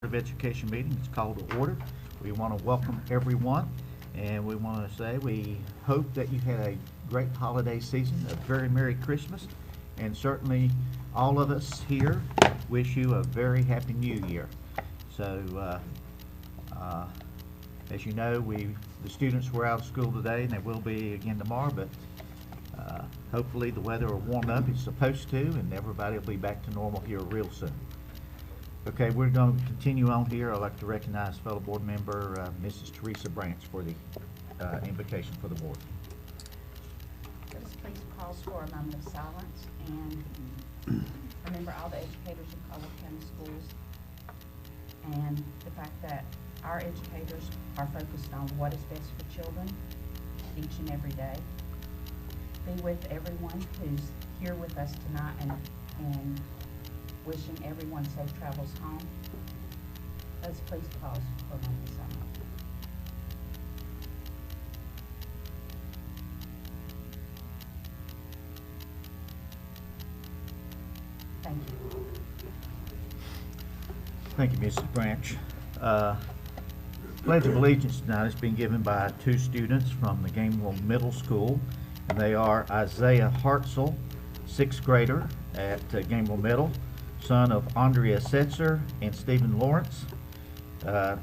of Education meeting is called to order. We want to welcome everyone, and we want to say we hope that you had a great holiday season, a very Merry Christmas, and certainly all of us here wish you a very Happy New Year. So, as you know, the students were out of school today, and they will be again tomorrow, but hopefully the weather will warm up. It's supposed to, and everybody will be back to normal here real soon. Okay, we're going to continue on here. I'd like to recognize fellow board member Mrs. Teresa Branch for the invocation for the board. Let us please pause for a moment of silence and remember all the educators in Caldwell County Schools and the fact that our educators are focused on what is best for children each and every day. Be with everyone who's here with us tonight and wishing everyone safe travels home. Let's please pause for a moment of silence. Thank you. Thank you, Mrs. Branch. Pledge of Allegiance tonight has been given by two students from the Gamewell Middle School, and they are Isaiah Hartzell, 6th grader at Gamewell Middle, son of Andrea Setzer and Stephen Lawrence.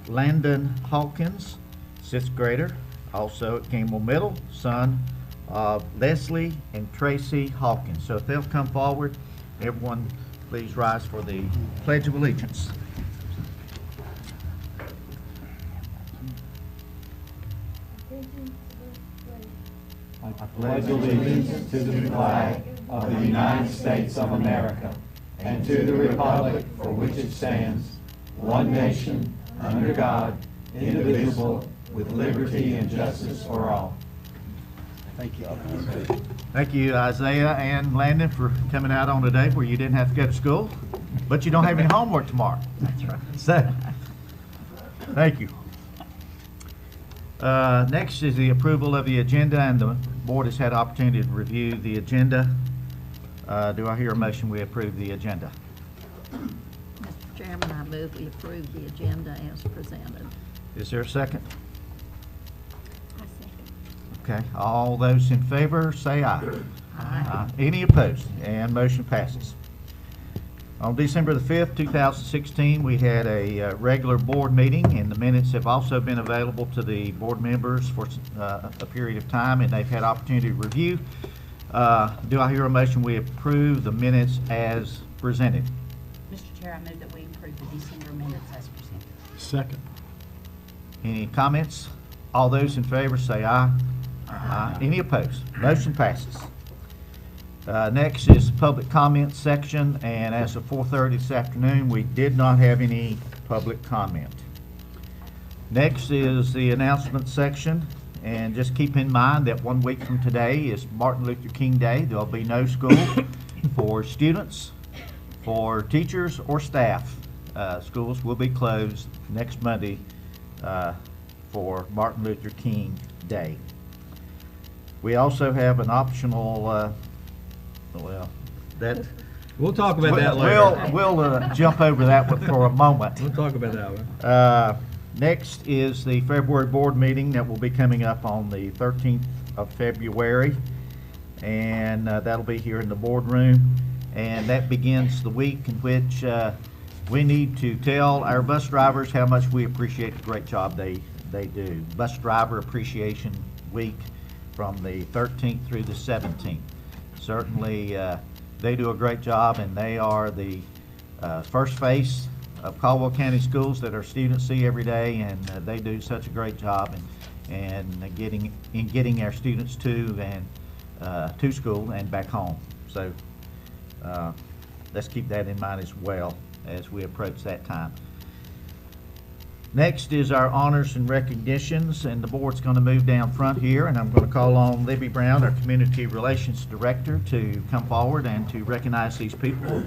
Landon Hawkins, 6th grader, also at Gamewell Middle, son of Leslie and Tracy Hawkins. So if they'll come forward, everyone please rise for the Pledge of Allegiance. I pledge allegiance to the flag of the United States of America and to the republic for which it stands, one nation, under God, indivisible, with liberty and justice for all. Thank you. Thank you, Isaiah and Landon, for coming out on a day where you didn't have to go to school, but you don't have any homework tomorrow. That's right. So, thank you. Next is the approval of the agenda, and the board has had opportunity to review the agenda. Do I hear a motion we approve the agenda? Mr. Chairman, I move we approve the agenda as presented. Is there a second? I second. Okay, all those in favor say aye. Aye. Any opposed? And motion passes. On December the 5th, 2016, we had a regular board meeting, and the minutes have also been available to the board members for a period of time, and they've had opportunity to review. Do I hear a motion we approve the minutes as presented? Mr. Chair, I move that we approve the December minutes as presented. Second. Any comments? All those in favor say aye. Aye. Any opposed? Motion passes. Next is public comment section, and as of 4:30 this afternoon, we did not have any public comment. Next is the announcement section, and just keep in mind that 1 week from today is Martin Luther King Day. There'll be no school for students, for teachers, or staff. Schools will be closed next Monday for Martin Luther King Day. We also have an optional We'll talk about that later. We'll jump over that one for a moment. We'll talk about that one. Next is the February board meeting that will be coming up on the 13th of February, and that'll be here in the boardroom. And that begins the week in which we need to tell our bus drivers how much we appreciate the great job they do. Bus Driver Appreciation Week from the 13th through the 17th. Certainly, they do a great job, and they are the first face of Caldwell County Schools that our students see every day, and they do such a great job in getting our students to school and back home. So let's keep that in mind as well as we approach that time. Next is our honors and recognitions, and the board's going to move down front here, and I'm going to call on Libby Brown, our Community Relations Director, to come forward and to recognize these people.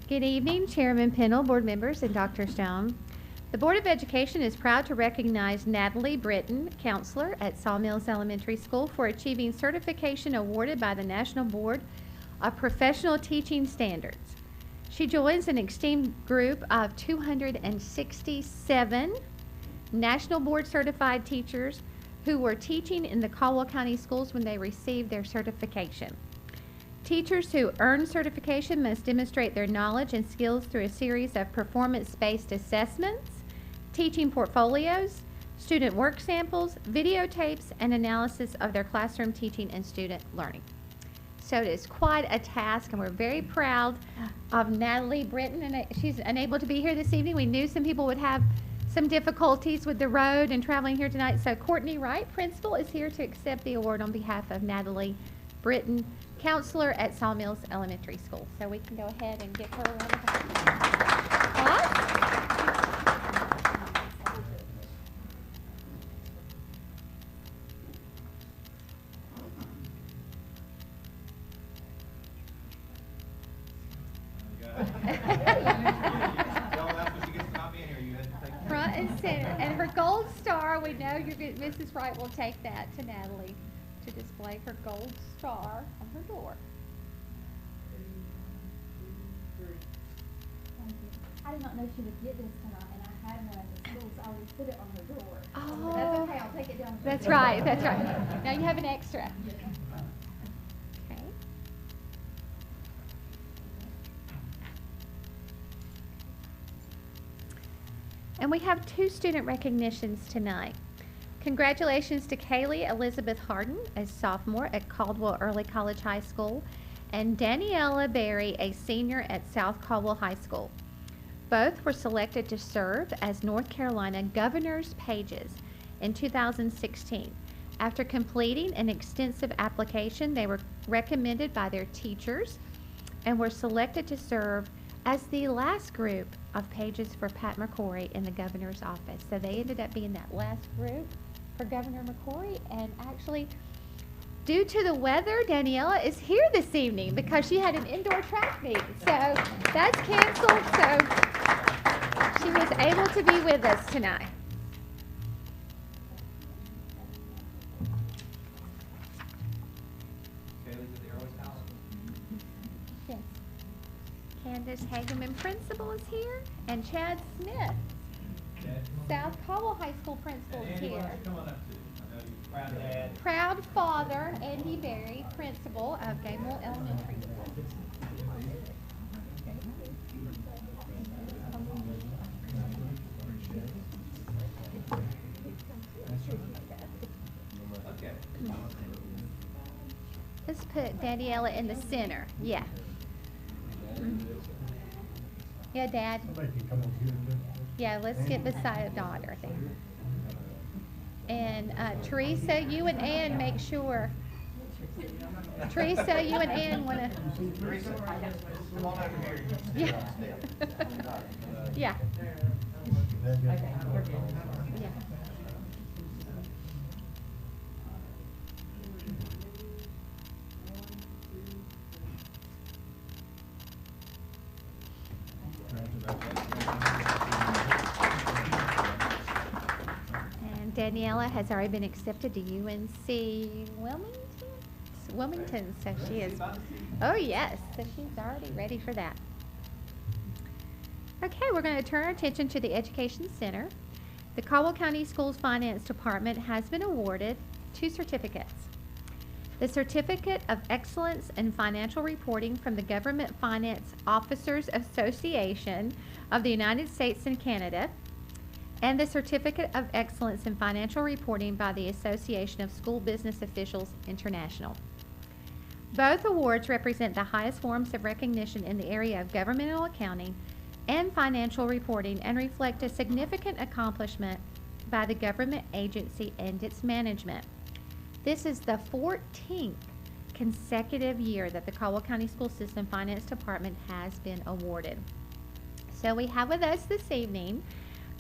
Good evening, Chairman Pennell, board members, and Dr. Stone. The Board of Education is proud to recognize Natalie Britton, counselor at Sawmills Elementary School, for achieving certification awarded by the National Board of Professional Teaching Standards. She joins an esteemed group of 267 National Board certified teachers who were teaching in the Caldwell County schools when they received their certification. Teachers who earn certification must demonstrate their knowledge and skills through a series of performance-based assessments, teaching portfolios, student work samples, videotapes, and analysis of their classroom teaching and student learning. So it is quite a task, and we're very proud of Natalie Britton, and she's unable to be here this evening. We knew some people would have some difficulties with the road and traveling here tonight, so Courtney Wright, principal, is here to accept the award on behalf of Natalie Britton, counselor at Sawmills Elementary School. So we can go ahead and give her a round of applause. Front and center. And her gold star, we know Mrs. Wright will take that to Natalie to display her gold star on her door. I did not know she would get this tonight, and I had one at the school, so I always put it on her door. Oh. That's okay, I'll take it down. That's right, that's right. Now you have an extra. Okay. And we have 2 student recognitions tonight. Congratulations to Kaylee Elizabeth Harden, a sophomore at Caldwell Early College High School, and Daniela Berry, a senior at South Caldwell High School. Both were selected to serve as North Carolina Governor's Pages in 2016. After completing an extensive application, they were recommended by their teachers and were selected to serve as the last group of pages for Pat McCrory in the governor's office. So they ended up being that last group for Governor McCrory, and actually, due to the weather, Daniela is here this evening because she had an indoor track meet. So that's canceled, so she was able to be with us tonight. Yes. Candace Hageman, principal, is here, and Chad Smith, South Caldwell High School principal, is here. Proud dad. Proud father, Andy Berry, principal of Gamewell Elementary School. Let's put Daniela in the center. Yeah. Yeah, Dad. Yeah, let's get beside daughter there. And Teresa, you and Ann make sure. Teresa, you and Ann want to. Yeah. Yeah. Yeah. And Daniela has already been accepted to UNC Wilmington, so she is. Oh yes, so she's already ready for that. Okay, we're going to turn our attention to the Education Center. The Caldwell County Schools Finance Department has been awarded 2 certificates. The Certificate of Excellence in Financial Reporting from the Government Finance Officers Association of the United States and Canada, and the Certificate of Excellence in Financial Reporting by the Association of School Business Officials International. Both awards represent the highest forms of recognition in the area of governmental accounting and financial reporting and reflect a significant accomplishment by the government agency and its management. This is the 14th consecutive year that the Caldwell County School System Finance Department has been awarded. So we have with us this evening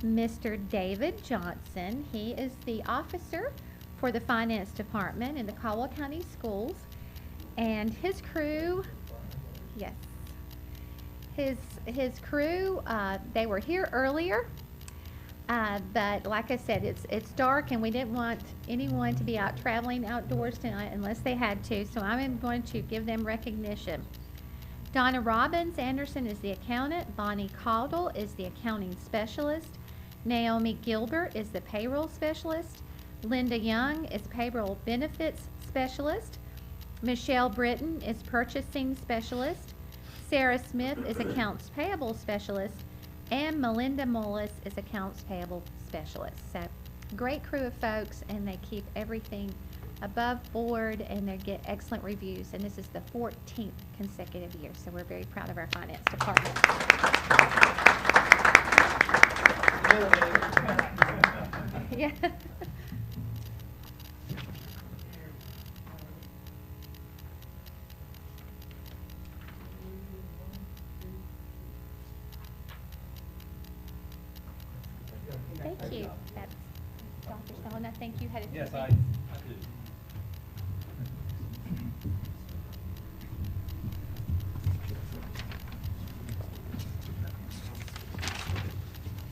Mr. David Johnson. He is the officer for the Finance Department in the Caldwell County Schools, and his crew, yes, His crew, they were here earlier, but like I said, it's dark and we didn't want anyone to be out traveling outdoors tonight unless they had to, so I'm going to give them recognition. Donna Robbins Anderson is the accountant. Bonnie Caldwell is the accounting specialist. Naomi Gilbert is the payroll specialist. Linda Young is payroll benefits specialist. Michelle Britton is purchasing specialist. Sarah Smith is accounts payable specialist. And Melinda Mullis is accounts payable specialist. So great crew of folks, and they keep everything above board, and they get excellent reviews. And this is the 14th consecutive year, so we're very proud of our finance department. Yeah. Thank you. That's Dr. Stone. I think you had a few Yes, I things. do.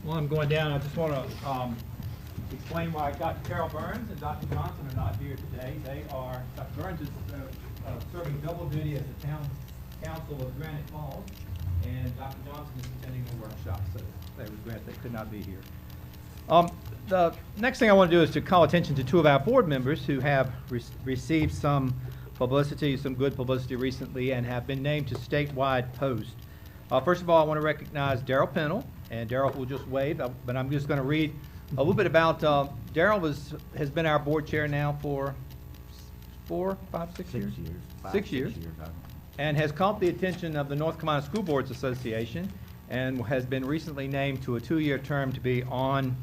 While I'm going down, I just want to explain why Dr. Carol Burns and Dr. Johnson are not here today. Dr. Burns is serving double duty as the town council of Granite Falls, and Dr. Johnson is attending a workshop, so they regret they could not be here. The next thing I want to do is to call attention to two of our board members who have received some publicity, some good publicity recently, and have been named to statewide posts. First of all, I want to recognize Daryl Pennell, and Daryl will just wave, but I'm just going to read a little bit about Daryl has been our board chair now for 4, 5, 6 years? 6 years. 6 years. And has caught the attention of the North Carolina School Boards Association and has been recently named to a 2-year term to be on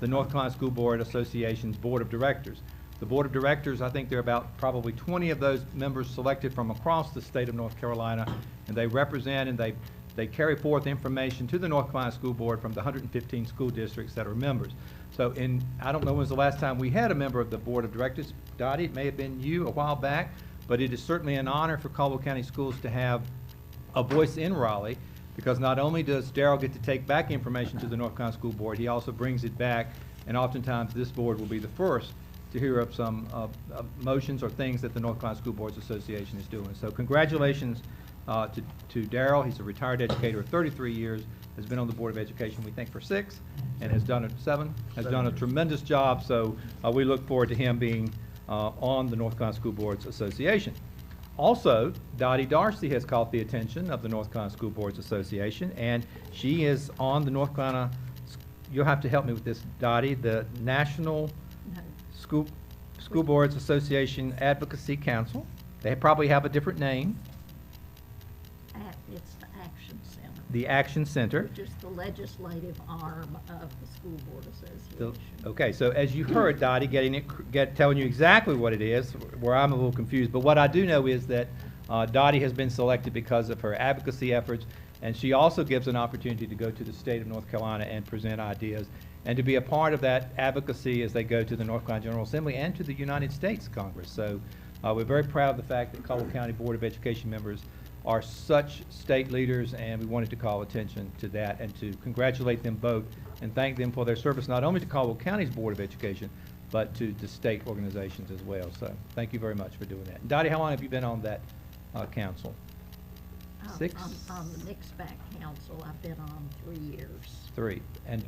the North Carolina School Board Association's Board of Directors. The Board of Directors, I think there are about probably 20 of those members selected from across the state of North Carolina, and they represent and they carry forth information to the North Carolina School Board from the 115 school districts that are members. So I don't know when's the last time we had a member of the Board of Directors. Dottie, it may have been you a while back, but it is certainly an honor for Caldwell County Schools to have a voice in Raleigh, because not only does Daryl get to take back information to the North Carolina School Board, he also brings it back, and oftentimes this board will be the first to hear of some motions or things that the North Carolina School Boards Association is doing. So congratulations to Daryl. He's a retired educator of 33 years, has been on the Board of Education, we think, for 6, and has done a tremendous job. So we look forward to him being on the North Carolina School Boards Association. Also, Dottie Darcy has caught the attention of the North Carolina School Boards Association, and she is on the North Carolina, you'll have to help me with this, Dottie, the National School Boards Association Advocacy Council. They probably have a different name. It's the Action Center. The Action Center. Which is the legislative arm of the School Board Association. Okay, so as you heard Dottie telling you exactly what it is, where I'm a little confused, but what I do know is that Dottie has been selected because of her advocacy efforts, and she also gives an opportunity to go to the state of North Carolina and present ideas, and to be a part of that advocacy as they go to the North Carolina General Assembly and to the United States Congress. So we're very proud of the fact that Caldwell County Board of Education members are such state leaders, and we wanted to call attention to that and to congratulate them both and thank them for their service not only to Caldwell County's Board of Education, but to the state organizations as well. So thank you very much for doing that. And Dottie, how long have you been on that council? 6? On the Mixed Back Council, I've been on 3 years. 3. And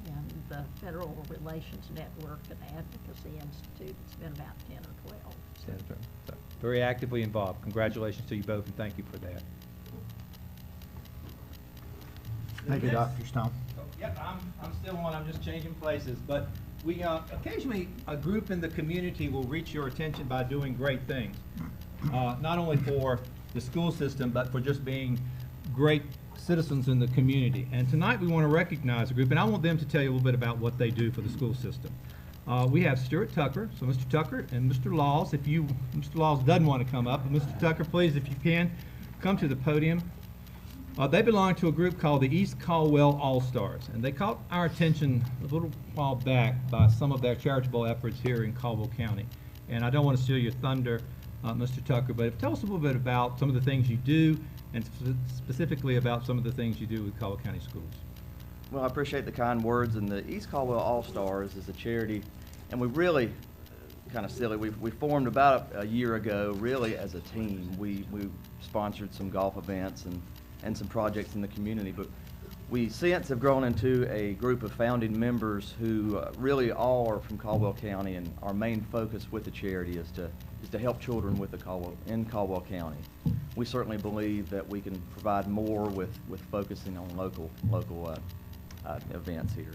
And the Federal Relations Network and Advocacy Institute, it's been about 10 or 12. Senator, so very actively involved. Congratulations to you both, and thank you for that. Thank you, Dr. Stone. Yep, I'm still on. I'm just changing places. But we occasionally, a group in the community will reach your attention by doing great things, not only for the school system, but for just being great citizens in the community. And tonight we want to recognize a group, and I want them to tell you a little bit about what they do for the school system. We have Stuart Tucker, so Mr. Tucker and Mr. Laws, Mr. Laws doesn't want to come up, but Mr. Tucker, please, if you can, come to the podium. They belong to a group called the East Caldwell All-Stars, and they caught our attention a little while back by some of their charitable efforts here in Caldwell County. And I don't want to steal your thunder, Mr. Tucker, but tell us a little bit about some of the things you do, and specifically about some of the things you do with Caldwell County Schools. Well, I appreciate the kind words, and the East Caldwell All-Stars is a charity, and we really, kind of silly, we formed about a year ago really as a team. We sponsored some golf events and some projects in the community, but we since have grown into a group of founding members who really all are from Caldwell County, and our main focus with the charity is to help children with in Caldwell County. We certainly believe that we can provide more with focusing on local events here.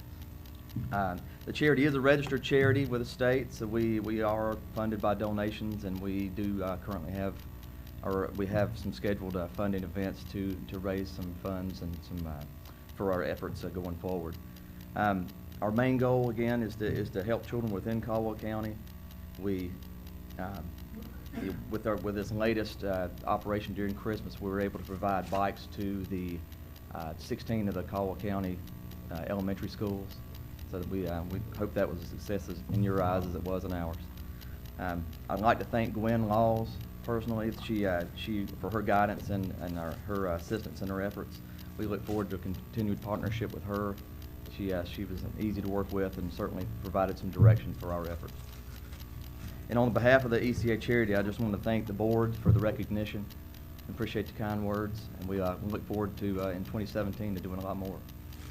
The charity is a registered charity with the state, so we are funded by donations, and we do currently have, or we have some scheduled funding events to raise some funds and some for our efforts going forward. Our main goal again is to help children within Caldwell County. We with this latest operation during Christmas, we were able to provide bikes to the 16 of the Caldwell County elementary schools. So that we hope that was a success in your eyes as it was in ours. I'd like to thank Gwen Laws personally. She for her guidance and her assistance in her efforts. We look forward to a continued partnership with her. She was easy to work with and certainly provided some direction for our efforts. And on behalf of the ECA charity, I just want to thank the board for the recognition. Appreciate the kind words, and we look forward to in 2017 to doing a lot more.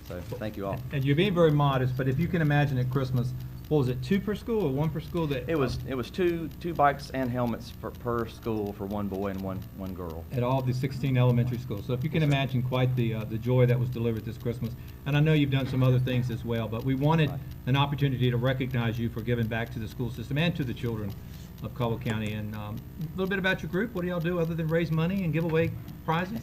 So thank you all. And you're being very modest, but if you can imagine at Christmas, what was it, 2 per school or 1 per school? That it was two bikes and helmets per school for one boy and one girl. At all the 16 elementary schools. So if you can imagine quite the joy that was delivered this Christmas. And I know you've done some other things as well, but we wanted an opportunity to recognize you for giving back to the school system and to the children of Caldwell County. And a little bit about your group. What do y'all do other than raise money and give away prizes?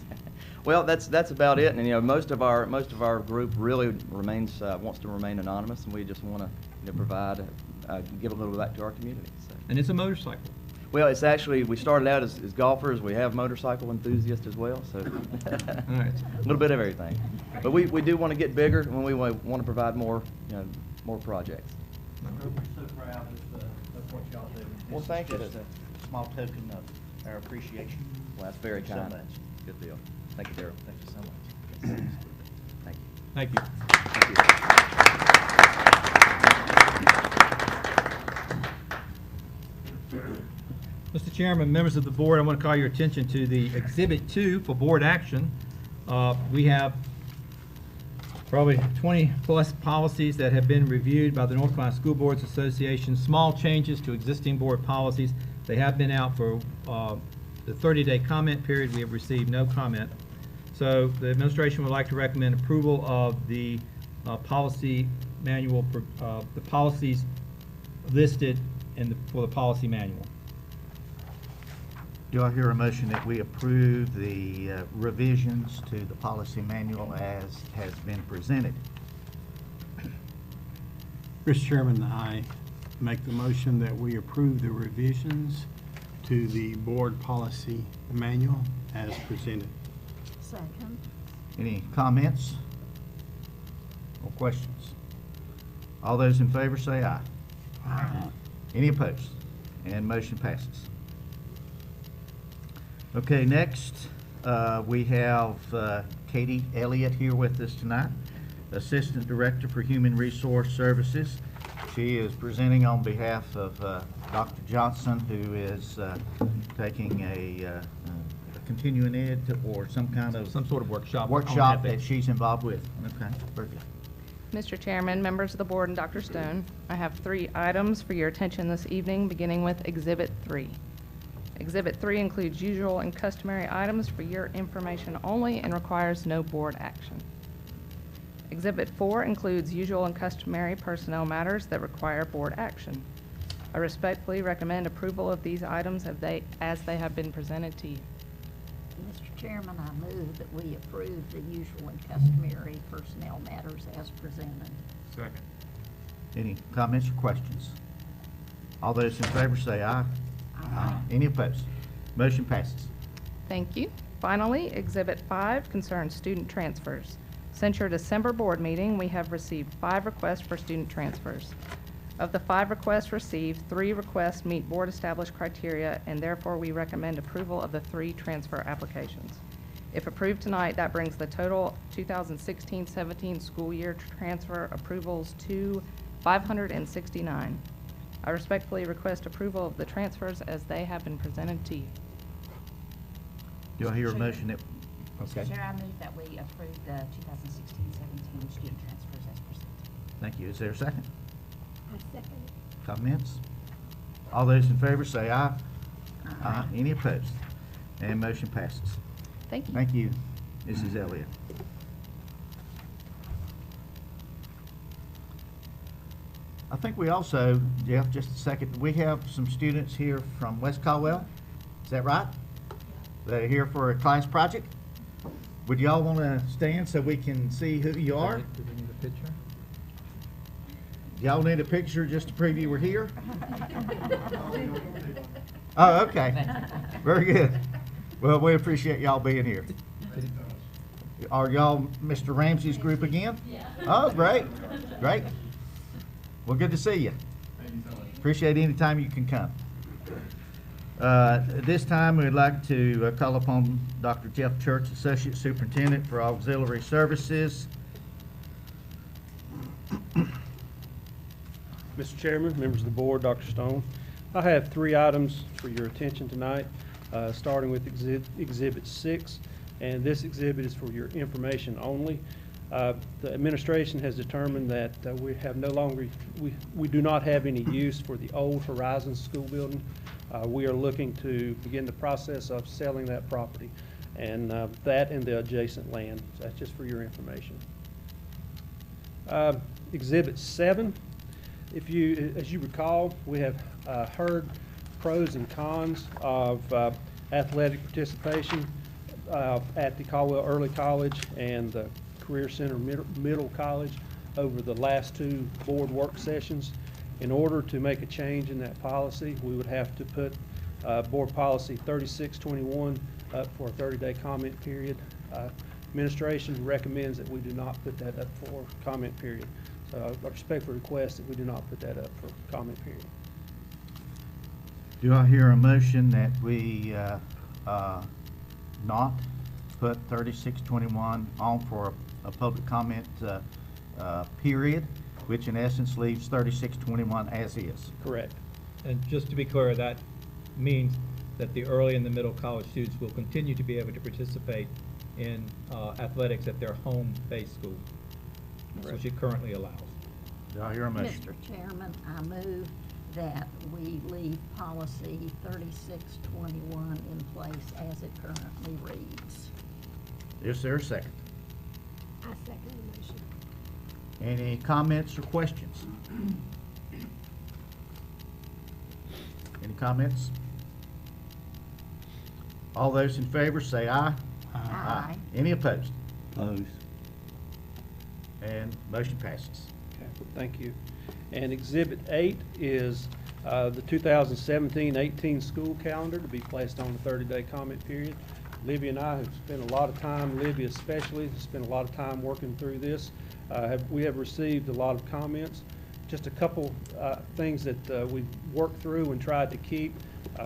Well, that's about it. And most of our group really wants to remain anonymous, and we just want to provide give a little back to our community. So. And it's a motorcycle. Well, it's actually, we started out as golfers. We have motorcycle enthusiasts as well, so All right. a little bit of everything. But we do want to get bigger, and we want to provide more projects. We're so proud of what y'all do. Well, thank you. Just a small token of our appreciation. Well, that's very Thank you kind. so much. Good deal. Thank you, Darryl. Thank you so much. Thank you. Thank you. Thank you. Mr. Chairman, members of the board, I want to call your attention to the Exhibit 2 for board action. We have probably 20-plus policies that have been reviewed by the North Carolina School Boards Association, small changes to existing board policies. They have been out for the 30-day comment period. We have received no comment. So the administration would like to recommend approval of the policy manual, the policies listed for the policy manual. Do I hear a motion that we approve the revisions to the policy manual as has been presented? Mr. Chairman, I make the motion that we approve the revisions to the board policy manual as presented. Second. Any comments or questions? All those in favor say aye. Aye. Any opposed? And motion passes. Okay, next we have Katie Elliott here with us tonight, Assistant Director for Human Resource Services. She is presenting on behalf of Dr. Johnson, who is taking a continuing ed or some sort of workshop that she's involved with. Okay, very good. Mr. Chairman, members of the board, and Dr. Stone, I have 3 items for your attention this evening, beginning with Exhibit 3. Exhibit 3 includes usual and customary items for your information only and requires no board action. Exhibit 4 includes usual and customary personnel matters that require board action. I respectfully recommend approval of these items as they have been presented to you. Mr. Chairman, I move that we approve the usual and customary personnel matters as presented. Second. Any comments or questions? All those in favor say aye. Aye. Any opposed? Motion passes. Thank you. Finally, Exhibit 5 concerns student transfers. Since your December board meeting, we have received 5 requests for student transfers. Of the 5 requests received, 3 requests meet board-established criteria, and therefore we recommend approval of the 3 transfer applications. If approved tonight, that brings the total 2016-17 school year transfer approvals to 569. I respectfully request approval of the transfers as they have been presented to you. Do I hear a motion that, Mr. okay, Chair, I move that we approve the 2016-17 student transfers as presented. thank you. Is there a second? I second it. Comments? All those in favor say aye. Aye. Any opposed? And motion passes. Thank you. Thank you, Mrs. Elliott. I think we also, Jeff, just a second, we have some students here from West Caldwell. Is that right? They're here for a class project? Would y'all want to stand so we can see who you are? Do we need a picture? Y'all need a picture just to prove you were here? Oh, okay. Very good. Well, we appreciate y'all being here. Are y'all Mr. Ramsey's group again? Yeah. Oh, great, great. Well, good to see you. Appreciate any time you can come. At this time, we'd like to call upon Dr. Jeff Church, Associate Superintendent for Auxiliary Services. Mr. Chairman, members of the board, Dr. Stone, I have 3 items for your attention tonight, starting with Exhibit 6, and this exhibit is for your information only. The administration has determined that we do not have any use for the old Horizons School building. We are looking to begin the process of selling that property, and that and the adjacent land. So that's just for your information. Exhibit 7. As you recall, we have heard pros and cons of athletic participation at the Caldwell Early College and the Career Center Middle College over the last 2 board work sessions. In order to make a change in that policy, we would have to put Board Policy 3621 up for a 30-day comment period. Administration recommends that we do not put that up for comment period. So I respectfully request that we do not put that up for comment period. Do I hear a motion that we not put 3621 on for a public comment period, which in essence leaves 3621 as is? Correct. And just to be clear, that means that the early and the middle college students will continue to be able to participate in athletics at their home-based school, which it currently allows. Do I hear a motion? Mr. Chairman, I move that we leave policy 3621 in place as it currently reads. Is there a second? I second the motion. Any comments or questions? Any comments? All those in favor say aye. Aye. Any opposed? Opposed. And motion passes. Okay, thank you. And Exhibit 8 is the 2017-18 school calendar to be placed on the 30-day comment period. Libby and I have spent a lot of time, Libby especially, has spent a lot of time working through this. We have received a lot of comments. Just a couple things that we've worked through and tried to keep.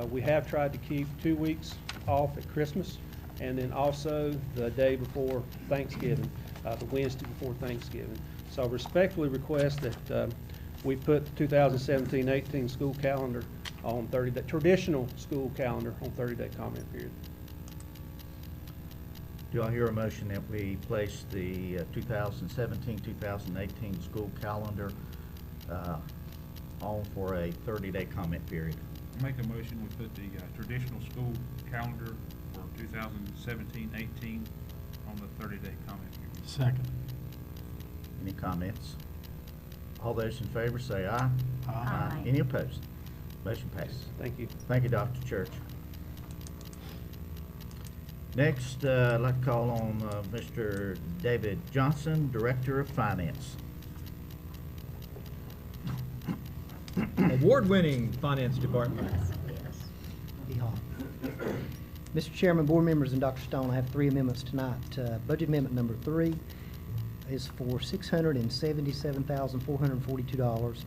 We have tried to keep 2 weeks off at Christmas, and then also the day before Thanksgiving, the Wednesday before Thanksgiving. So I respectfully request that we put the 2017-18 school calendar on 30-day, traditional school calendar on 30-day comment period. Do I hear a motion that we place the 2017-2018 school calendar on for a 30-day comment period? Make a motion, we put the traditional school calendar for 2017-18 on the 30-day comment period. Second. Any comments? All those in favor say aye. Aye. Any opposed? Motion passes. Thank you. Thank you, Dr. Church. Next, I'd like to call on Mr. David Johnson, Director of Finance. Award-winning finance department. Mr. Chairman, board members, and Dr. Stone, I have 3 amendments tonight. Budget amendment number 3 is for $677,442.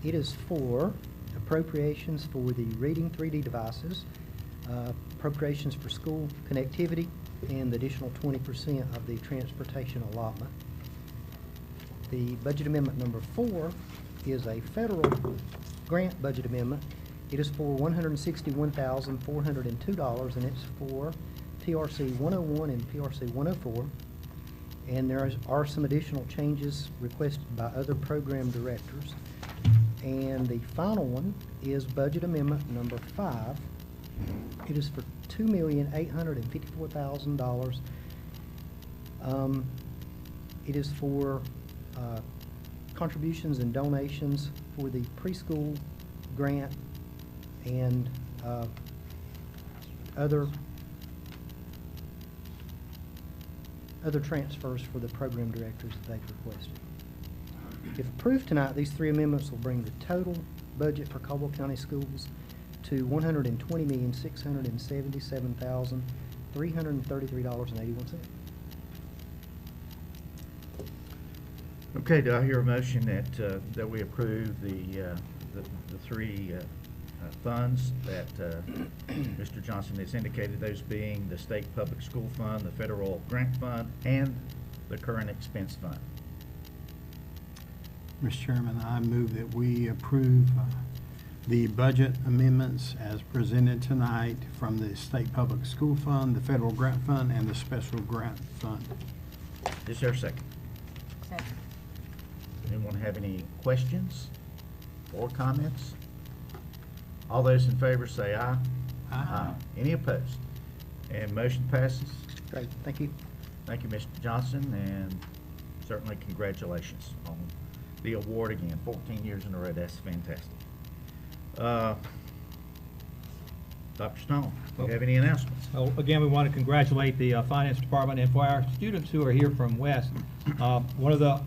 It is for appropriations for the reading 3D devices, appropriations for school connectivity, and the additional 20% of the transportation allotment. The budget amendment number 4 is a federal grant budget amendment. It is for $161,402, and it's for PRC 101 and PRC 104. And there are some additional changes requested by other program directors. And the final one is budget amendment number 5. It is for $2,854,000. It is for contributions and donations for the preschool grant and other transfers for the program directors that they've requested. If approved tonight, these 3 amendments will bring the total budget for Caldwell County Schools to $120,677,333.81. Okay, do I hear a motion that we approve the 3 funds that Mr. Johnson has indicated, those being the State Public School Fund, the Federal Grant Fund, and the Current Expense Fund? Mr. Chairman, I move that we approve the budget amendments as presented tonight from the State Public School Fund, the Federal Grant Fund, and the Special Grant Fund. Is there a second? Second. Anyone have any questions or comments? All those in favor say aye. Aye. Any opposed? And motion passes. Great, thank you. Thank you, Mr. Johnson, and certainly congratulations on the award again. 14 years in a row, that's fantastic. Dr. Stone, do you have any announcements? Well, again, we want to congratulate the Finance Department, and for our students who are here from West, one of the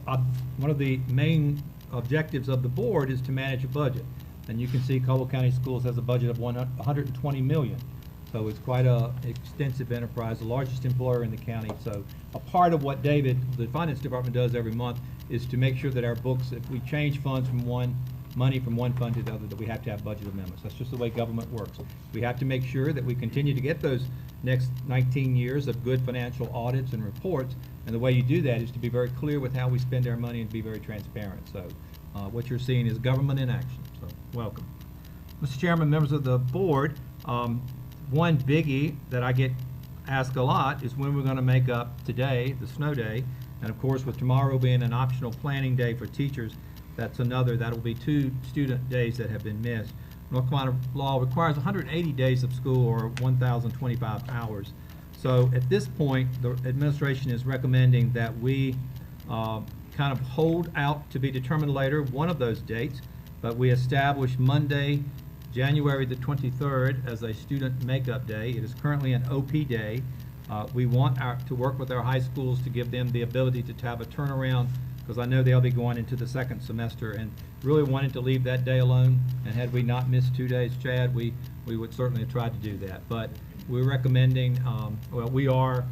main objectives of the board is to manage a budget. And you can see Caldwell County Schools has a budget of $120 million. So it's quite a extensive enterprise, the largest employer in the county. So a part of what David, the Finance Department, does every month is to make sure that our books, if we change funds from money from one fund to the other, that we have to have budget amendments. That's just the way government works. We have to make sure that we continue to get those next 19 years of good financial audits and reports. And the way you do that is to be very clear with how we spend our money and be very transparent. So what you're seeing is government in action. So welcome. Mr. Chairman, members of the board, one biggie that I get asked a lot is when we're going to make up today, the snow day. And of course, with tomorrow being an optional planning day for teachers, that'll be 2 student days that have been missed. North Carolina law requires 180 days of school, or 1,025 hours. So at this point, the administration is recommending that we kind of hold out to be determined later one of those dates, but we establish Monday, January the 23rd as a student makeup day. It is currently an OP day. We want to work with our high schools to give them the ability to have a turnaround, because I know they'll be going into the second semester, and really wanted to leave that day alone. And had we not missed 2 days, Chad, we would certainly have tried to do that. But we're recommending, we are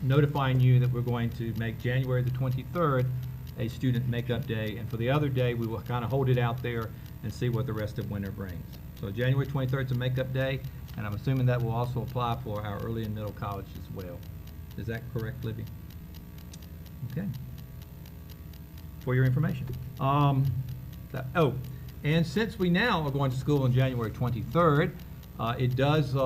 notifying you that we're going to make January the 23rd a student makeup day, and for the other day, we will kind of hold it out there and see what the rest of winter brings. So January 23rd is a makeup day, and I'm assuming that will also apply for our early and middle college as well. Is that correct, Libby? Okay. For your information. And since we now are going to school on January 23rd, it does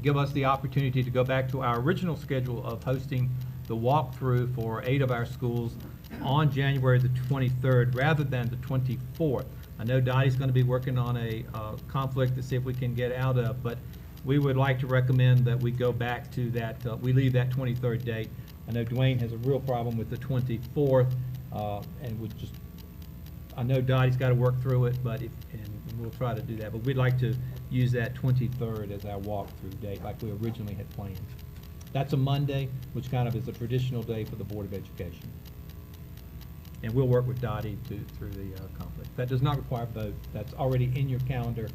give us the opportunity to go back to our original schedule of hosting the walkthrough for 8 of our schools on January the 23rd rather than the 24th. I know Dottie's going to be working on a conflict to see if we can get out of, but we would like to recommend that we go back to that, we leave that 23rd date. I know Dwayne has a real problem with the 24th, and we just, I know Dottie's got to work through it, but and we'll try to do that. But we'd like to use that 23rd as our walkthrough date like we originally had planned. That's a Monday, which kind of is a traditional day for the Board of Education. And we'll work with Dottie through the conflict. That does not require a vote. That's already in your calendar.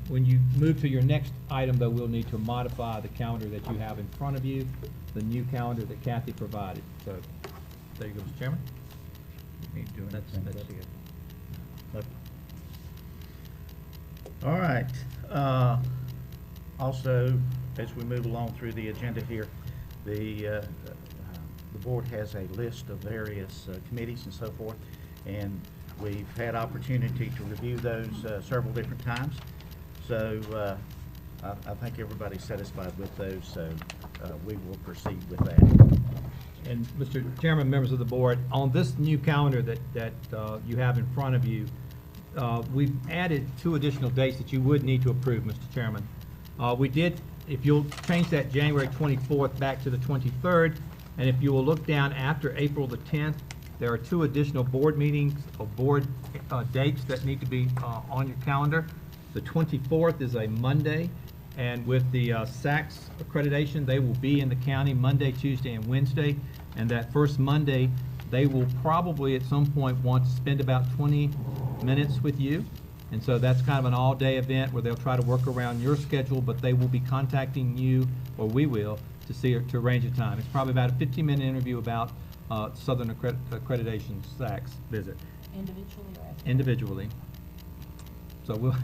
When you move to your next item, though, we'll need to modify the calendar that you have in front of you, the new calendar that Kathy provided. So there you go, Mr. Chairman. You need to do That's anything. it. All right. Also, as we move along through the agenda here, the board has a list of various committees and so forth, and we've had opportunity to review those several different times. So I think everybody's satisfied with those, so we will proceed with that. And Mr. Chairman, members of the board, on this new calendar that you have in front of you, we've added 2 additional dates that you would need to approve, Mr. Chairman. We did, if you'll change that January 24th back to the 23rd, and if you will look down after April the 10th, there are 2 additional board meetings or board dates that need to be on your calendar. The 24th is a Monday, and with the SACS accreditation, they will be in the county Monday, Tuesday, and Wednesday. And that first Monday, they will probably at some point want to spend about 20 minutes with you. And so that's kind of an all-day event where they'll try to work around your schedule, but they will be contacting you, or we will, to arrange a time. It's probably about a 15-minute interview about Southern Accreditation SACS visit. Individually or as? Individually. So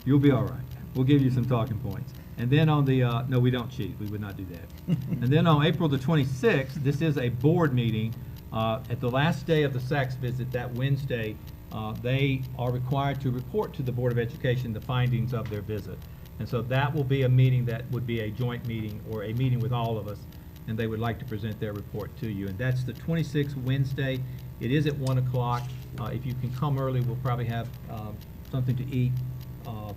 you'll be all right. We'll give you some talking points. And then on the, no, we don't cheat. We would not do that. And then on April the 26th, this is a board meeting. At the last day of the SACS visit, that Wednesday, they are required to report to the Board of Education the findings of their visit. And so that will be a meeting that would be a joint meeting or a meeting with all of us, and they would like to present their report to you. And that's the 26th Wednesday. It is at 1 o'clock. If you can come early, we'll probably have something to eat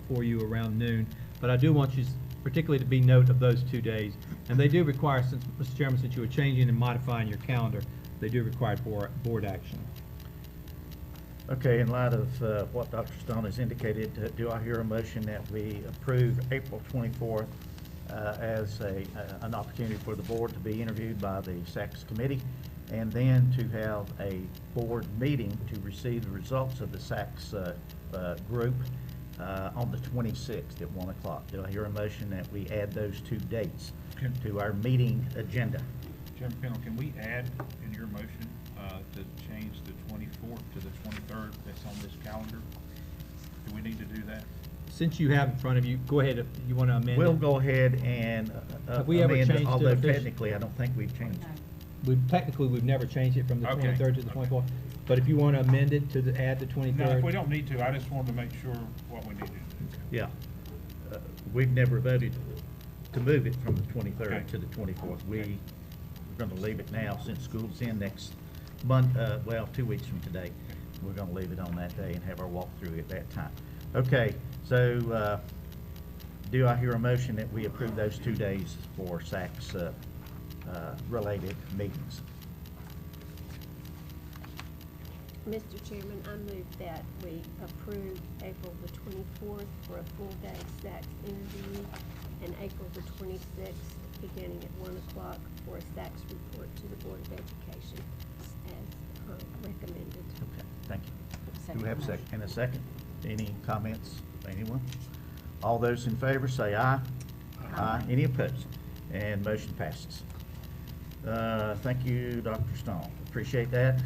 for you around noon. But I do want you particularly to be note of those 2 days. And they do require, since, Mr. Chairman, since you were changing and modifying your calendar, they do require board action. Okay, in light of what Dr. Stone has indicated, do I hear a motion that we approve April 24th as an opportunity for the board to be interviewed by the SACS committee, and then to have a board meeting to receive the results of the SACS group on the 26th at 1 o'clock. Do I hear a motion that we add those 2 dates to our meeting agenda? Chairman Pennell, can we add in your motion to change the 24th to the 23rd that's on this calendar? Do we need to do that? Since you have in front of you, go ahead if you want to amend it. We'll go ahead and Have we ever amend it, changed it although officially? technically I don't think we've changed it. We've never changed it from the Okay. 23rd to the 24th. But if you want to amend it to add the 23rd. No, if we don't need to, I just wanted to make sure what we need to do. Yeah. We've never voted to move it from the 23rd Okay. to the 24th. We're going to leave it now since school's in next month, well, 2 weeks from today. We're going to leave it on that day and have our walkthrough at that time. Okay, so do I hear a motion that we approve those 2 days for SACS related meetings? Mr. Chairman, I move that we approve April the 24th for a full-day SACS interview and April the 26th, beginning at 1 o'clock, for a SACS report to the Board of Education as recommended. Okay, thank you. Do we have a second? And a second? Any comments from anyone? All those in favor say aye. Aye. Any opposed? And motion passes. Thank you, Dr. Stone. Appreciate that.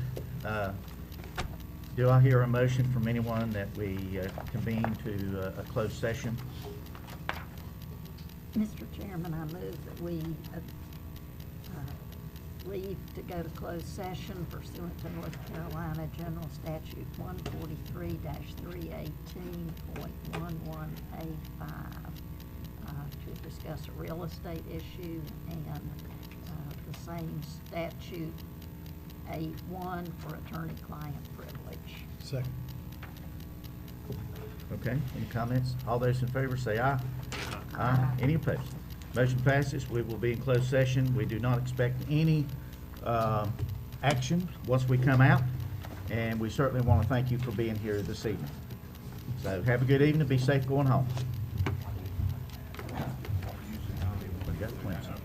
Do I hear a motion from anyone that we convene to a closed session? Mr. Chairman, I move that we leave to go to closed session pursuant to North Carolina General Statute 143-318.11A5 to discuss a real estate issue and the same statute A1 for attorney-client privilege. Second. Okay, any comments? All those in favor say aye. Aye. Any opposed? Motion passes. We will be in closed session. We do not expect any action once we come out, and we certainly want to thank you for being here this evening. So have a good evening. Be safe going home. We got Clemson.